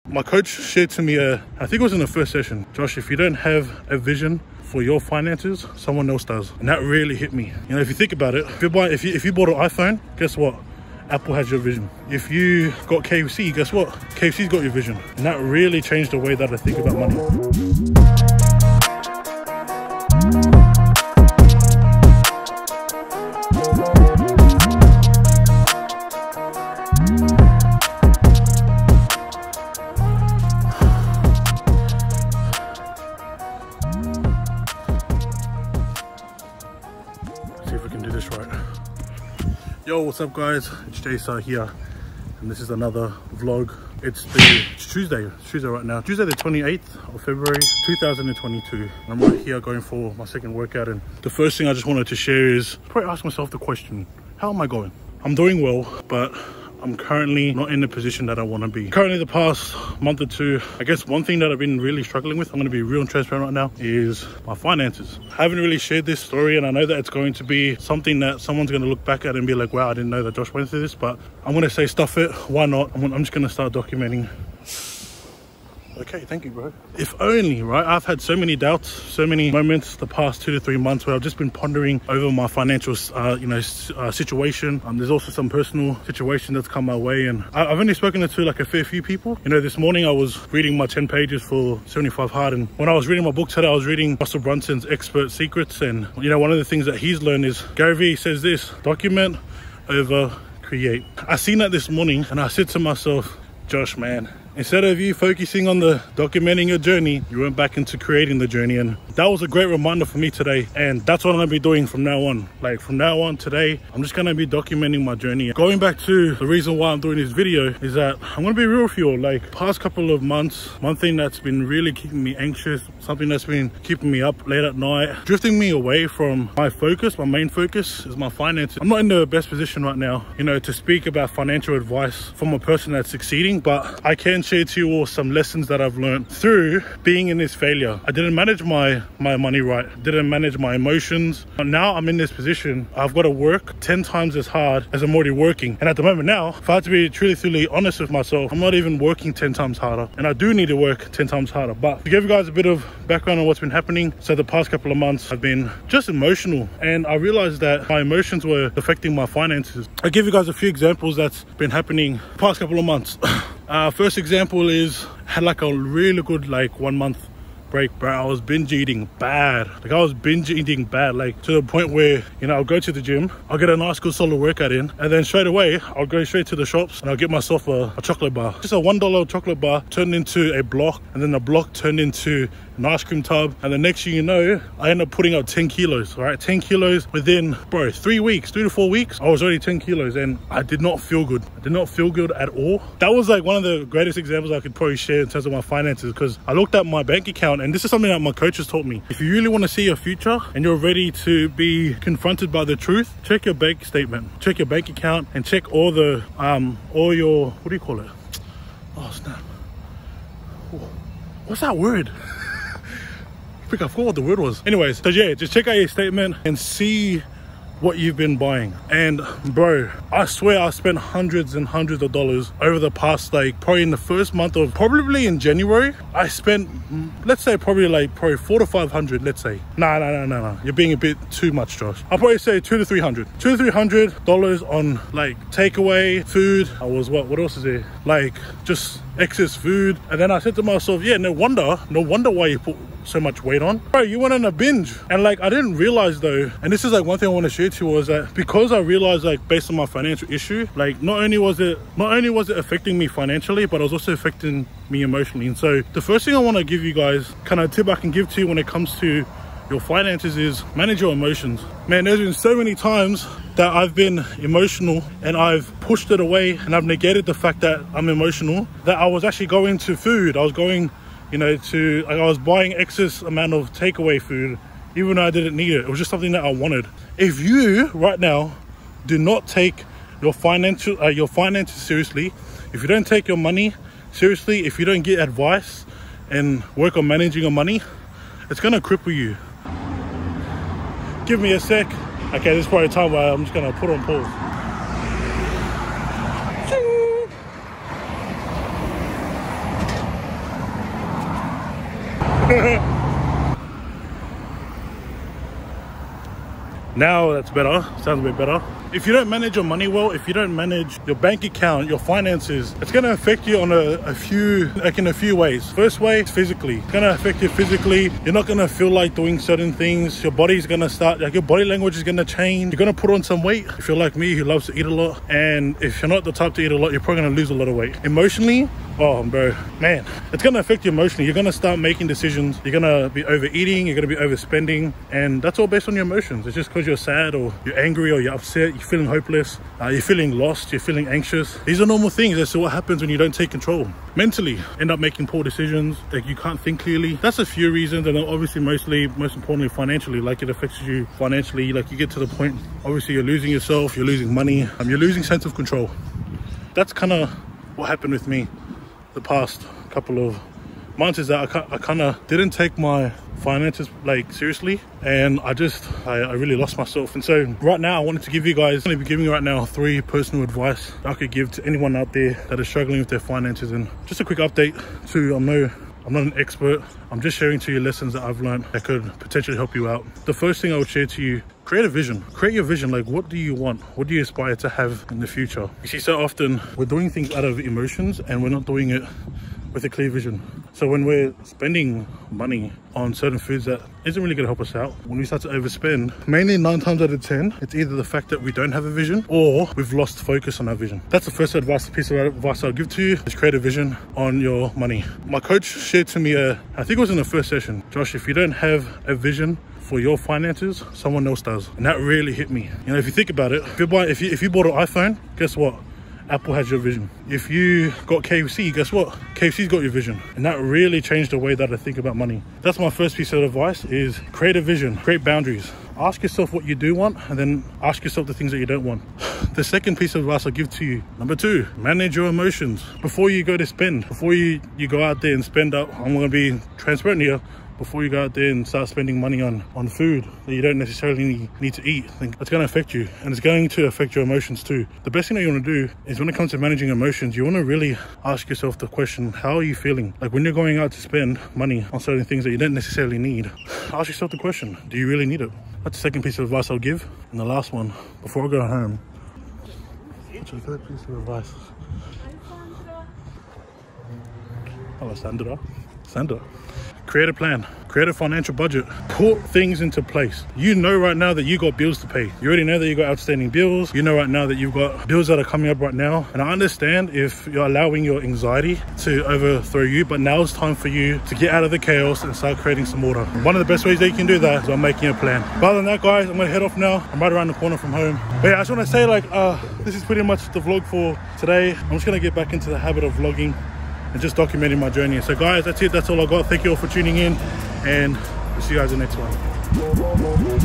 My coach shared to me, I think it was in the first session, Josh, if you don't have a vision for your finances, someone else does. And that really hit me. You know, if you think about it, if you bought an iPhone, guess what? Apple has your vision. If you got KFC, guess what? KFC's got your vision. And that really changed the way that I think about money. Yo, what's up guys? It's JSR here, and this is another vlog. It's Tuesday right now. Tuesday the 28th of February 2022. I'm right here going for my second workout, and the first thing I just wanted to share is probably ask myself the question, how am I going? I'm doing well, but I'm currently not in the position that I want to be. Currently the past month or two, I guess one thing that I've been really struggling with, I'm going to be real and transparent right now, is my finances. I haven't really shared this story, and I know that it's going to be something that someone's going to look back at and be like, wow, I didn't know that Josh went through this, but I'm going to say stuff it. Why not? I'm just going to start documenting. Okay, thank you, bro. If only, right? I've had so many doubts, so many moments the past 2 to 3 months where I've just been pondering over my financial, situation. There's also some personal situation that's come my way, and I've only spoken to like a fair few people. You know, this morning I was reading my 10 pages for 75 Hard, and when I was reading my book today, I was reading Russell Brunson's Expert Secrets, and you know, one of the things that he's learned is, Gary Vee says this: document over create. I seen that this morning, and I said to myself, Josh, man, instead of you focusing on the documenting your journey, you went back into creating the journey. And that was a great reminder for me today. And that's what I'm gonna be doing from now on. Like from now on today, I'm just gonna be documenting my journey. Going back to the reason why I'm doing this video is that I'm gonna be real with you all. Like past couple of months, one thing that's been really keeping me anxious, something that's been keeping me up late at night, drifting me away from my focus, my main focus is my finances. I'm not in the best position right now, you know, to speak about financial advice from a person that's succeeding, but I can share to you all some lessons that I've learned through being in this failure. I didn't manage my money right, didn't manage my emotions, and now I'm in this position. I've got to work 10 times as hard as I'm already working, and at the moment now, if I have to be truly honest with myself, I'm not even working 10 times harder, and I do need to work 10 times harder. But to give you guys a bit of background on what's been happening, so the past couple of months I've been just emotional, and I realized that my emotions were affecting my finances. I'll give you guys a few examples that's been happening the past couple of months. First example is, had like a really good 1 month break, bro. I was binge eating bad. Like I was binge eating bad, like to the point where, you know, I'll go to the gym, I'll get a nice good solid workout in, and then straight away I'll go straight to the shops and I'll get myself a chocolate bar. Just a $1 chocolate bar turned into a block, and then the block turned into an ice cream tub, and the next thing you know, I end up putting out 10 kilos, right? 10 kilos within, bro, 3 to 4 weeks, I was already 10 kilos, and I did not feel good. I did not feel good at all. That was like one of the greatest examples I could probably share in terms of my finances, because I looked at my bank account, and this is something that my coaches taught me. If you really want to see your future and you're ready to be confronted by the truth, check your bank statement, check your bank account, and check all the all your, what do you call it? Oh snap. What's that word? I forgot what the word was. Anyways, so yeah, just check out your statement and see what you've been buying. And bro, I swear I spent hundreds and hundreds of dollars over the past, probably in the first month of, probably in January, I spent, let's say probably 400 to 500, let's say. No, you're being a bit too much, Josh. I'll probably say $200 to $300 on takeaway food. I was, what else is there? Just excess food. And then I said to myself, yeah, no wonder why you put so much weight on. Bro, you went on a binge. And I didn't realize though, and this is one thing I want to share to you, was that because I realized based on my financial issue, not only was it affecting me financially, but it was also affecting me emotionally. And so the first thing I want to give you guys, kind of tip I can give to you when it comes to your finances, is manage your emotions. Man, there's been so many times that I've been emotional and I've pushed it away and I've negated the fact that I'm emotional, that I was actually going to food. I was going, you know, I was buying excess amount of takeaway food, even though I didn't need it. It was just something that I wanted. If you right now do not take your finances seriously, if you don't take your money seriously, if you don't get advice and work on managing your money, it's gonna cripple you. Give me a sec. Okay, this is probably a time where I'm just gonna put on pause. Now that's better, sounds a bit better. If you don't manage your money well, if you don't manage your bank account, your finances, it's going to affect you on in a few ways. First way is physically. It's going to affect you physically. You're not going to feel like doing certain things. Your body's going to start, like your body language is going to change. You're going to put on some weight. If you're like me, who loves to eat a lot, and if you're not the type to eat a lot, you're probably going to lose a lot of weight. Emotionally, oh bro, man, it's going to affect you emotionally. You're going to start making decisions. You're going to be overeating. You're going to be overspending, and that's all based on your emotions. It's just because you're sad or you're angry or you're upset. You're feeling hopeless, you're feeling lost, you're feeling anxious. These are normal things. That's what happens when you don't take control. Mentally, end up making poor decisions, like you can't think clearly. That's a few reasons, and obviously most importantly financially, like it affects you financially. Like you get to the point, obviously you're losing yourself, you're losing money, you're losing sense of control. That's kind of what happened with me the past couple of months, is that I kind of didn't take my finances like seriously, and I really lost myself. And so right now I wanted to give you guys, I'm going to be giving you right now 3 personal advice that I could give to anyone out there that is struggling with their finances. And just a quick update too, I'm not an expert, I'm just sharing to you lessons that I've learned that could potentially help you out. The first thing I would share to you, create a vision. Create your vision. Like, what do you want? What do you aspire to have in the future? You see, so often we're doing things out of emotions and we're not doing it with a clear vision. So when we're spending money on certain foods that isn't really going to help us out, when we start to overspend, mainly 9 times out of 10, it's either the fact that we don't have a vision or we've lost focus on our vision. That's the first piece of advice I'll give to you, is create a vision on your money. My coach shared to me, I think it was in the first session, Josh, if you don't have a vision for your finances, someone else does. And that really hit me. You know, if you think about it, if you bought an iPhone, guess what? Apple has your vision. If you got KFC, guess what? KFC's got your vision. And that really changed the way that I think about money. That's my first piece of advice, is create a vision, create boundaries. Ask yourself what you do want, and then ask yourself the things that you don't want. The second piece of advice I'll give to you, number 2, manage your emotions. Before you go to spend, before you go out there and spend up, I'm gonna be transparent here, before you go out there and start spending money on food that you don't necessarily need to eat, it's going to affect you, and it's going to affect your emotions too. The best thing that you want to do is, when it comes to managing emotions, you want to really ask yourself the question, how are you feeling? Like when you're going out to spend money on certain things that you don't necessarily need, ask yourself the question, do you really need it? That's the second piece of advice I'll give. And the last one, before I go home, actually, third piece of advice. Hello, Sandra. Create a plan, create a financial budget, put things into place. You know right now that you got bills to pay. You already know that you got outstanding bills. You know right now that you've got bills that are coming up right now. And I understand if you're allowing your anxiety to overthrow you, but now it's time for you to get out of the chaos and start creating some order. One of the best ways that you can do that is by making a plan. But other than that, guys, I'm gonna head off now. I'm right around the corner from home. But yeah, I just wanna say, like, this is pretty much the vlog for today. I'm just gonna get back into the habit of vlogging and just documenting my journey. So guys, that's it, that's all I got. Thank you all for tuning in, and we'll see you guys in the next one.